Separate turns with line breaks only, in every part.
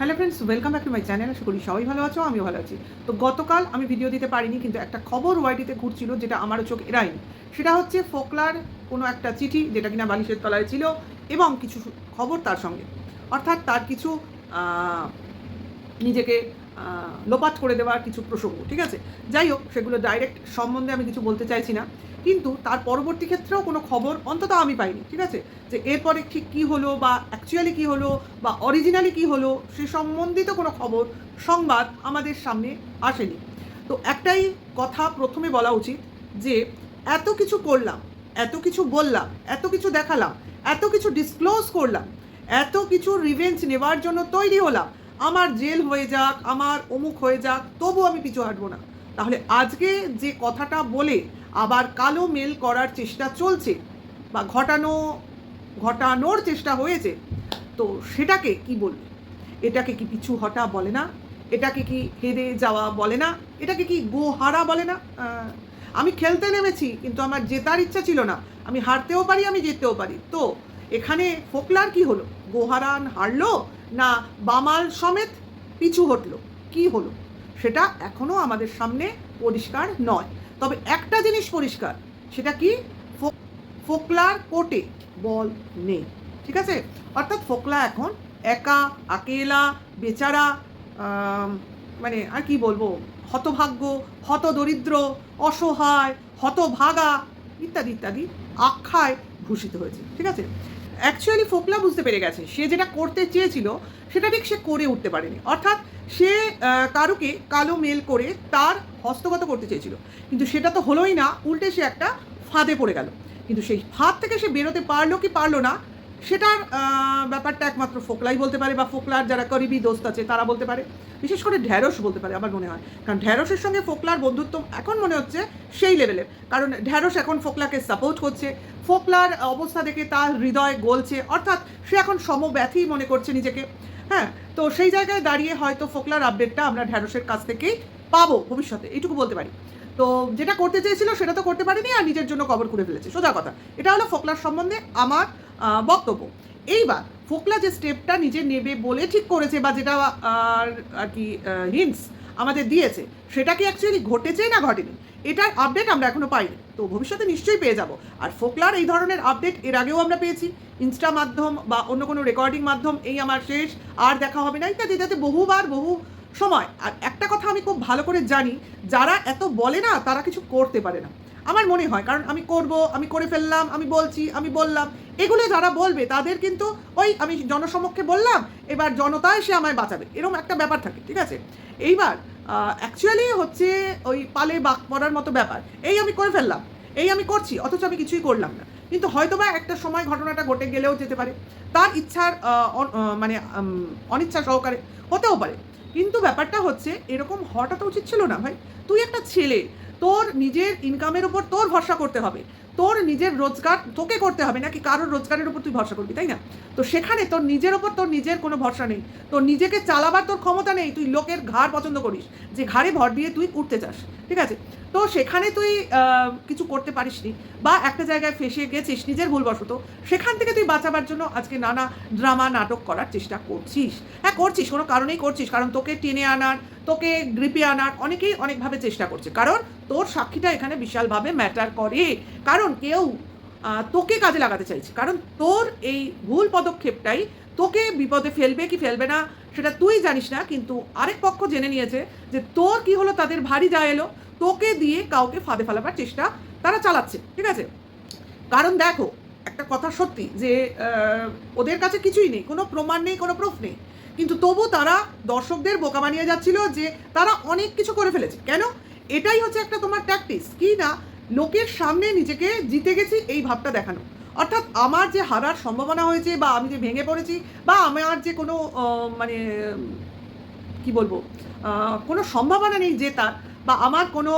Hello friends, welcome back to my channel. আশা করি সবাই ভালো আছো, আমিও ভালো আছি। তো গতকাল আমি ভিডিও দিতে পারিনি, কিন্তু একটা খবর ওয়াইটিতে ঘুরছিল যেটা আমারও চোখ এড়ায়নি। সেটা হচ্ছে ফোকলার কোনো একটা চিঠি যেটা কিনা বালিশের তলায় ছিল, এবং কিছু খবর তার সঙ্গে, অর্থাৎ তার কিছু নিজেকে লোপাট করে দেওয়ার কিছু প্রসঙ্গ। ঠিক আছে, যাই হোক, সেগুলো ডাইরেক্ট সম্বন্ধে আমি কিছু বলতে চাইছি না, কিন্তু তার পরবর্তী ক্ষেত্রেও কোনো খবর অন্তত আমি পাইনি। ঠিক আছে, যে এরপরে ঠিক কী হলো বা অ্যাকচুয়ালি কী হলো বা অরিজিনালি কী হলো সে সম্বন্ধিত কোনো খবর সংবাদ আমাদের সামনে আসেনি। তো একটাই কথা প্রথমে বলা উচিত, যে এত কিছু করলাম, এত কিছু বললাম, এত কিছু দেখালাম, এত কিছু ডিসক্লোজ করলাম, এত কিছু রিভেঞ্জ নেওয়ার জন্য তৈরি হলাম, আমার জেল হয়ে যাক, আমার অমুক হয়ে যাক, তবু আমি পিছু হাঁটবো না। তাহলে আজকে যে কথাটা বলে আবার কালো মেল করার চেষ্টা চলছে বা ঘটানোর চেষ্টা হয়েছে, তো সেটাকে কি বলবে? এটাকে কি পিছু হটা বলে না? এটাকে কি হেরে যাওয়া বলে না? এটাকে কি গোহারা বলে না? আমি খেলতে নেমেছি, কিন্তু আমার জেতার ইচ্ছা ছিল না। আমি হারতেও পারি, আমি জিততেও পারি। তো এখানে ফোকলার কি হলো? গোহারান হারলো, না বামাল সমেত পিছু হটলো? কি হলো সেটা এখনও আমাদের সামনে পরিষ্কার নয়। তবে একটা জিনিস পরিষ্কার, সেটা কি? ফোকলার কোর্টে বল নেই। ঠিক আছে, অর্থাৎ ফোকলা এখন একা, আকেলা, বেচারা, মানে আর কি বলবো, হতভাগ্য, হতদরিদ্র, অসহায়, হতভাগা ইত্যাদি ইত্যাদি আখ্যায় ভূষিত হয়েছে। ঠিক আছে, অ্যাকচুয়ালি ফোকলা বুঝতে পেরে গেছে সে যেটা করতে চেয়েছিল সেটা ঠিক সে করে উঠতে পারেনি। অর্থাৎ সে কারুকে কালো মেল করে তার হস্তগত করতে চেয়েছিল, কিন্তু সেটা তো হলোই না, উল্টে সে একটা ফাঁদে পড়ে গেল। কিন্তু সেই ফাঁদ থেকে সে বেরোতে পারলো কি পারলো না, সেটার ব্যাপারটা একমাত্র ফোকলাই বলতে পারে, বা ফোকলার যারা করিবি দোস্ত আছে তারা বলতে পারে। বিশেষ করে ঢ্যাঁড়স বলতে পারে আমার মনে হয়, কারণ ঢ্যাঁড়সের সঙ্গে ফোকলার বন্ধুত্ব এখন মনে হচ্ছে সেই লেভেলের। কারণ ঢ্যাঁড়স এখন ফোকলাকে সাপোর্ট করছে, ফোকলার অবস্থা দেখে তার হৃদয় গলছে, অর্থাৎ সে এখন সমব্যথী মনে করছে নিজেকে। হ্যাঁ, তো সেই জায়গায় দাঁড়িয়ে হয়তো ফোকলার আপডেটটা আমরা ঢ্যাঁড়সের কাছ থেকেই পাবো ভবিষ্যতে, এইটুকু বলতে পারি। তো যেটা করতে চেয়েছিল সেটা তো করতে পারেনি, আর নিজের জন্য কবর করে ফেলেছে, সোজা কথা। এটা হলো ফোকলার সম্বন্ধে আমার বক্তব্য। এইবার ফোকলা যে স্টেপটা নিজে নেবে বলে ঠিক করেছে, বা যেটা আর কি হিন্টস আমাদের দিয়েছে, সেটা কি অ্যাকচুয়ালি ঘটেছে না ঘটেনি, এটার আপডেট আমরা এখনো পাইনি। তো ভবিষ্যতে নিশ্চয়ই পেয়ে যাব। আর ফোকলার এই ধরনের আপডেট এর আগেও আমরা পেয়েছি, ইনস্টা মাধ্যম বা অন্য কোনো রেকর্ডিং মাধ্যম, এই আমার শেষ, আর দেখা হবে না ইত্যাদি ইত্যাদি, বহুবার বহু সময়। আর একটা কথা আমি খুব ভালো করে জানি, যারা এত বলে না তারা কিছু করতে পারে না, আমার মনে হয়। কারণ আমি করব, আমি করে ফেললাম, আমি বলছি, আমি বললাম, এগুলো যারা বলবে তাদের কিন্তু ওই আমি জনসমক্ষে বললাম, এবার জনতায় সে আমায় বাঁচাবে, এরকম একটা ব্যাপার থাকে। ঠিক আছে, এইবার অ্যাকচুয়ালি হচ্ছে ওই পালে বাঘ পড়ার মতো ব্যাপার। এই আমি করে ফেললাম, এই আমি করছি, অথচ আমি কিছুই করলাম না। কিন্তু হয়তোবা একটা সময় ঘটনাটা ঘটে গেলেও যেতে পারে, তার ইচ্ছার মানে অনিচ্ছা সহকারে হতেও পারে। কিন্তু ব্যাপারটা হচ্ছে এরকম হওয়াটা তো উচিত ছিল না ভাই। তুই একটা ছেলে, তোর নিজের ইনকামের উপর তোর ভরসা করতে হবে, তোর নিজের রোজগার তোকে করতে হবে, নাকি কারোর রোজগারের উপর তুই ভরসা করবি, তাই না? তো সেখানে তোর নিজের ওপর তোর নিজের কোনো ভরসা নেই, তোর নিজেকে চালাবার তোর ক্ষমতা নেই, তুই লোকের ঘাড় পছন্দ করিস, যে ঘাড়ে ভর দিয়ে তুই উঠতে চাস। ঠিক আছে, তো সেখানে তুই কিছু করতে পারিসনি, বা একটা জায়গায় ফেসে গেছিস নিজের ভুলবশত, সেখান থেকে তুই বাঁচাবার জন্য আজকে নানা ড্রামা নাটক করার চেষ্টা করছিস। হ্যাঁ করছিস, কোনো কারণেই করছিস, কারণ তোকে টেনে আনার, তোকে গ্রিপে আনার অনেকেই অনেকভাবে চেষ্টা করছে, কারণ তোর সাক্ষীটা এখানে বিশালভাবে ম্যাটার করে। কারণ কেউ তোকে কাজে লাগাতে চাইছে, কারণ তোর এই ভুল পদক্ষেপটাই তোকে বিপদে ফেলবে কি ফেলবে না সেটা তুই জানিস না, কিন্তু আরেক পক্ষ জেনে নিয়েছে যে তোর কি হলো তাদের ভারী যা এলো, তোকে দিয়ে কাউকে ফাঁদে ফেলাবার চেষ্টা তারা চালাচ্ছে। ঠিক আছে, কারণ দেখো একটা কথা সত্যি, যে ওদের কাছে কিছুই নেই, কোনো প্রমাণ নেই, কোনো প্রুফ নেই, কিন্তু তবু তারা দর্শকদের বোকা বানিয়ে যাচ্ছিল যে তারা অনেক কিছু করে ফেলেছে। কেন? এটাই হচ্ছে একটা তোমার ট্যাকটিক্স, কি না লোকের সামনে নিজেকে জিতে গেছি এই ভাবটা দেখানো। অর্থাৎ আমার যে হারার সম্ভাবনা হয়েছে, বা আমি যে ভেঙে পড়েছি, বা আমার যে কোনো মানে কি বলবো, কোনো সম্ভাবনা নেই জেতার, বা আমার কোনো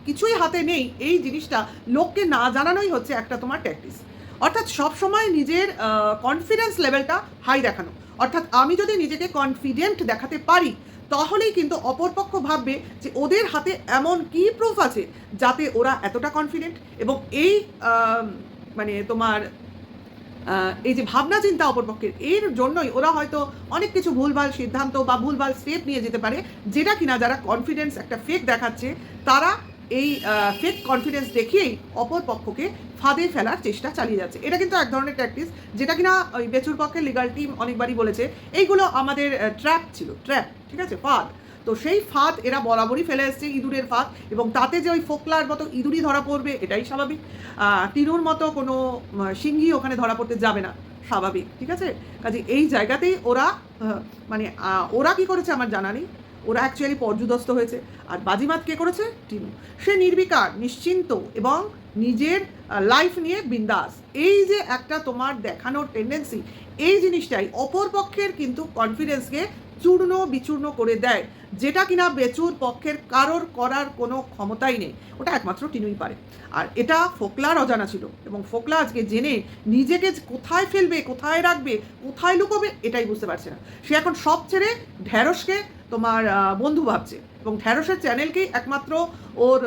কিছুই হাতে নেই, এই জিনিসটা লোককে না জানানোই হচ্ছে একটা তোমার ট্যাকটিক্স। অর্থাৎ সবসময় নিজের কনফিডেন্স লেভেলটা হাই দেখানো। অর্থাৎ আমি যদি নিজেকে কনফিডেন্ট দেখাতে পারি, তাহলেই কিন্তু অপরপক্ষ ভাববে যে ওদের হাতে এমন কি প্রুফ আছে যাতে ওরা এতটা কনফিডেন্ট। এবং এই মানে তোমার এই যে ভাবনা চিন্তা অপরপক্ষের, এর জন্যই ওরা হয়তো অনেক কিছু ভুলভাল সিদ্ধান্ত বা ভুলভাল স্টেপ নিয়ে যেতে পারে, যেটা কিনা যারা কনফিডেন্স একটা ফেক দেখাচ্ছে তারা এই ফেক কনফিডেন্স দেখিয়েই অপর পক্ষকে ফাঁদে ফেলার চেষ্টা চালিয়ে যাচ্ছে। এটা কিন্তু এক ধরনের প্র্যাকটিস, যেটা কিনা ওই বেচুর পক্ষের লিগাল টিম অনেকবারই বলেছে এইগুলো আমাদের ট্র্যাপ ছিল, ট্র্যাপ, ঠিক আছে, ফাঁদ। তো সেই ফাঁদ এরা বরাবরই ফেলে এসছে, ইঁদুরের ফাঁদ, এবং তাতে যে ওই ফোকলার মতো ইঁদুরই ধরা পড়বে এটাই স্বাভাবিক। টিনুর মতো কোনো সিংহী ওখানে ধরা পড়তে যাবে না, স্বাভাবিক, ঠিক আছে। কাজে এই জায়গাতেই ওরা মানে ওরা কী করেছে আমার জানা নেই, ওরা অ্যাকচুয়ালি পর্যুদস্ত হয়েছে। আর বাজিমাত কে করেছে? টিনু। সে নির্বিকার, নিশ্চিন্ত এবং নিজের লাইফ নিয়ে বিন্দাস। এই যে একটা তোমার দেখানোর টেন্ডেন্সি, এই জিনিসটাই অপর পক্ষের কিন্তু কনফিডেন্সকে চূর্ণ বিচূর্ণ করে দেয়, যেটা কিনা বেচুর পক্ষের কারোর করার কোনো ক্ষমতাই নেই, ওটা একমাত্র টিনুই পারে। আর এটা ফোকলার অজানা ছিল, এবং ফোকলা আজকে জেনে নিজেকে কোথায় ফেলবে, কোথায় রাখবে, কোথায় লুকোবে এটাই বুঝতে পারছে না। সে এখন সব ছেড়ে ঢ্যাঁড়সকে তোমার বন্ধু ভাবছে, এবং ঢ্যাঁড়সের চ্যানেলকেই একমাত্র ওর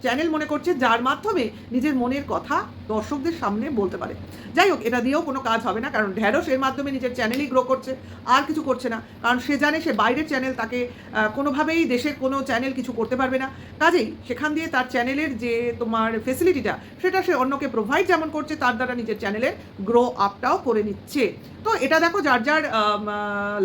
চ্যানেল মনে করছে, যার মাধ্যমে নিজের মনের কথা দর্শকদের সামনে বলতে পারে। যাই হোক, এটা দিয়েও কোনো কাজ হবে না, কারণ ঢ্যাঁড়স এর মাধ্যমে নিজের চ্যানেলই গ্রো করছে, আর কিছু করছে না। কারণ সে জানে সে বাইরের চ্যানেল তাকে কোনোভাবেই দেশের কোনো চ্যানেল কিছু করতে পারবে না। কাজেই সেখান দিয়ে তার চ্যানেলের যে তোমার ফেসিলিটিটা, সেটা সে অন্যকে প্রোভাইড যেমন করছে, তার দ্বারা নিজের চ্যানেলের গ্রো আপটাও করে নিচ্ছে। তো এটা দেখো, যার যার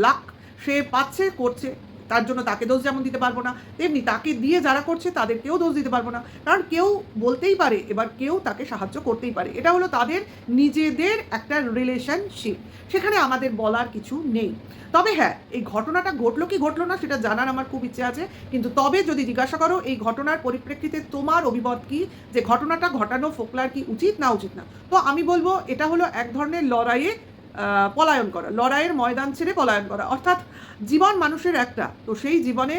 লাক সে পাচ্ছে, করছে, তার জন্য তাকে দোষ যেমন দিতে পারবো না, তেমনি তাকে দিয়ে যারা করছে তাদেরকেও দোষ দিতে পারবো না। কারণ কেউ বলতেই পারে, এবার কেউ তাকে সাহায্য করতেই পারে। এটা হলো তাদের নিজেদের একটা রিলেশনশিপ, সেখানে আমাদের বলার কিছু নেই। তবে হ্যাঁ, এই ঘটনাটা ঘটলো কি ঘটলো না সেটা জানার আমার খুব ইচ্ছে আছে, কিন্তু তবে যদি জিজ্ঞাসা করো এই ঘটনার পরিপ্রেক্ষিতে তোমার অভিমত কি, যে ঘটনাটা ঘটানো ফোকলার কি উচিত না উচিত না, তো আমি বলবো এটা হলো এক ধরনের লড়াইয়ে পলায়ন করা, লড়াইয়ের ময়দান ছেড়ে পলায়ন করা। অর্থাৎ জীবন মানুষের একটা, তো সেই জীবনে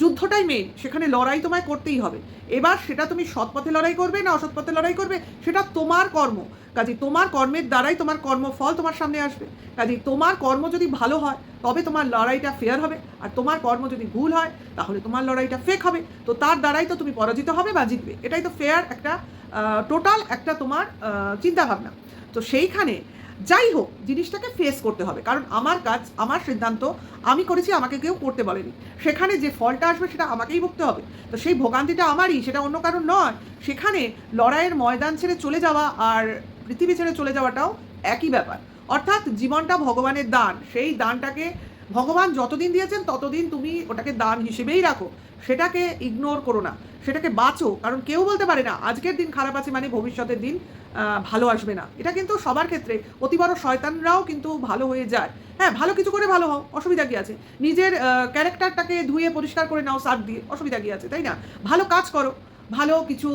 যুদ্ধটাই মেইন, সেখানে লড়াই তোমায় করতেই হবে। এবার সেটা তুমি সৎ পথে লড়াই করবে না অসৎ পথে লড়াই করবে, সেটা তোমার কর্ম। কাজে তোমার কর্মের দ্বারাই তোমার কর্মফল তোমার সামনে আসবে। কাজে তোমার কর্ম যদি ভালো হয় তবে তোমার লড়াইটা ফেয়ার হবে, আর তোমার কর্ম যদি ভুল হয় তাহলে তোমার লড়াইটা ফেক হবে। তো তার দ্বারাই তো তুমি পরাজিত হবে বা জিতবে, এটাই তো ফেয়ার একটা টোটাল একটা তোমার চিন্তাভাবনা। তো সেইখানে যাই হোক, জিনিসটাকে ফেস করতে হবে, কারণ আমার কাজ, আমার সিদ্ধান্ত, আমি করেছি, আমাকে কেউ করতে বলেনি। সেখানে যে ফলটা আসবে সেটা আমাকেই ভুগতে হবে। তো সেই ভোগান্তিটা আমারই, সেটা অন্য কারণ নয়। সেখানে লড়াইয়ের ময়দান ছেড়ে চলে যাওয়া আর পৃথিবী ছেড়ে চলে যাওয়াটাও একই ব্যাপার। অর্থাৎ জীবনটা ভগবানের দান, সেই দানটাকে ভগবান যতদিন দিয়েছেন ততদিন তুমি ওটাকে দান হিসেবেই রাখো, সেটাকে ইগনোর করো না, সেটাকে বাঁচো। কারণ কেউ বলতে পারে না আজকের দিন খারাপ আছে মানে ভবিষ্যতের দিন ভালো আসবে না। এটা কিন্তু সবার ক্ষেত্রে, অতি বড় শয়তানরাও কিন্তু ভালো হয়ে যায়। হ্যাঁ, ভালো কিছু করে ভালো হও, অসুবিধা কী আছে? নিজের ক্যারেক্টারটাকে ধুয়ে পরিষ্কার করে নাও সার দিয়ে, অসুবিধা কী আছে, তাই না? ভালো কাজ করো, ভালো কিছু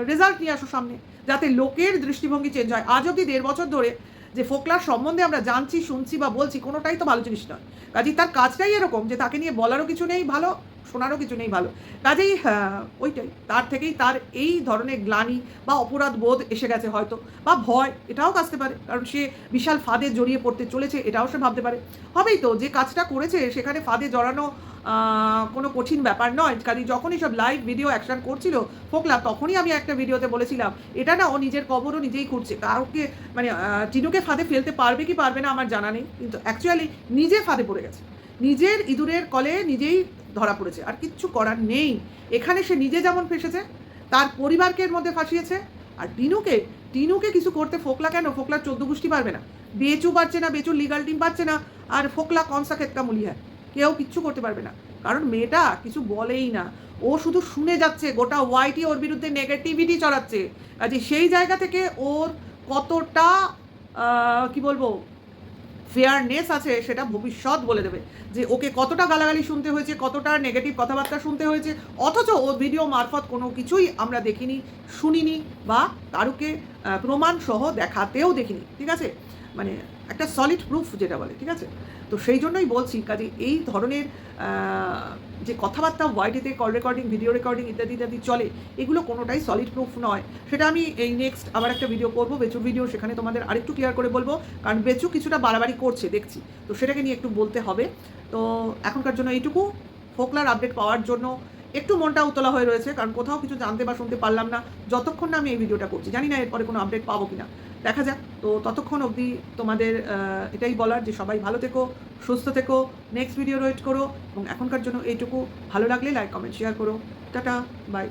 রেজাল্ট নিয়ে আসো সামনে, যাতে লোকের দৃষ্টিভঙ্গি চেঞ্জ হয়। আজ অবধি 1.5 বছর ধরে যে ফোকলার সম্বন্ধে আমরা জানছি, শুনছি বা বলছি, কোনোটাই তো ভালো জিনিস নয়। কাজেই তার কাজটাই এরকম যে তাকে নিয়ে বলারও কিছু নেই ভালো, শোনারও কিছু নেই ভালো। কাজেই ওইটাই, তার থেকেই তার এই ধরনের গ্লানি বা অপরাধ বোধ এসে গেছে হয়তো, বা ভয়, এটাও আসতে পারে। কারণ সে বিশাল ফাঁদে জড়িয়ে পড়তে চলেছে, এটাও সে ভাবতে পারে। হবেই তো, যে কাজটা করেছে সেখানে ফাঁদে জড়ানো কোনো কঠিন ব্যাপার নয়। কাজে যখনই সব লাইভ ভিডিও অ্যাকশন করছিল ফোকলা, তখনই আমি একটা ভিডিওতে বলেছিলাম এটা না ও নিজের কবরও নিজেই খুঁড়ছে। কাউকে মানে টিনুকে ফাঁদে ফেলতে পারবে কি পারবে না আমার জানা নেই, কিন্তু অ্যাকচুয়ালি নিজে ফাঁদে পড়ে গেছে, নিজের ইঁদুরের কলে নিজেই ধরা পড়েছে, আর কিচ্ছু করার নেই। এখানে সে নিজে যেমন ফেসেছে, তার পরিবারকে এর মধ্যে ফাঁসিয়েছে। আর টিনুকে কিছু করতে ফোকলা কেন, ফোকলার 14 গোষ্ঠী পারবে না, বেচু পারছে না, বেচুর লিগাল টিম পারছে না, আর ফোকলা কনসা খেতকা মুলি হয়, কেউ কিচ্ছু করতে পারবে না। কারণ মেয়েটা কিছু বলেই না, ও শুধু শুনে যাচ্ছে, গোটা ওয়াইটি ওর বিরুদ্ধে নেগেটিভিটি ছড়াচ্ছে। কাজে সেই জায়গা থেকে ওর কতটা কি বলবো ফেয়ারনেস আছে সেটা ভবিষ্যৎ বলে দেবে, যে ওকে কতটা গালাগালি শুনতে হয়েছে, কতটা নেগেটিভ কথাবার্তা শুনতে হয়েছে, অথচ ও ভিডিও মারফত কোনো কিছুই আমরা দেখিনি, শুনিনি, বা কারুকে প্রমাণ সহ দেখাতেও দেখিনি, ঠিক আছে? মানে একটা সলিড প্রুফ যেটা বলে, ঠিক আছে? তো সেই জন্যই বলছি, কাজে এই ধরনের যে কথাবার্তা ওয়াইটিতে কল রেকর্ডিং, ভিডিও রেকর্ডিং ইত্যাদি ইত্যাদি চলে, এগুলো কোনোটাই সলিড প্রুফ নয়। সেটা আমি এই নেক্সট আবার একটা ভিডিও করবো, বেচুর ভিডিও, সেখানে তোমাদের আরেকটু ক্লিয়ার করে বলবো, কারণ বেচু কিছুটা বাড়াবাড়ি করছে দেখছি, তো সেটাকে নিয়ে একটু বলতে হবে। তো এখনকার জন্য এইটুকু। ফোকলার আপডেট পাওয়ার জন্য একটু মনটা উতলা হয়ে রয়েছে, কারণ কোথাও কিছু জানতে বা শুনতে পারলাম না যতক্ষণ না আমি এই ভিডিওটা করছি। জানি না এরপরে কোনো আপডেট পাবো কিনা, দেখা যাক। তো ততক্ষণ অবধি তোমাদের এটাই বলার যে সবাই ভালো থেকো, সুস্থ থেকো, নেক্সট ভিডিও ওয়েট করো, এবং এখনকার জন্য এইটুকু। ভালো লাগলে লাইক, কমেন্ট, শেয়ার করো। Tata, by.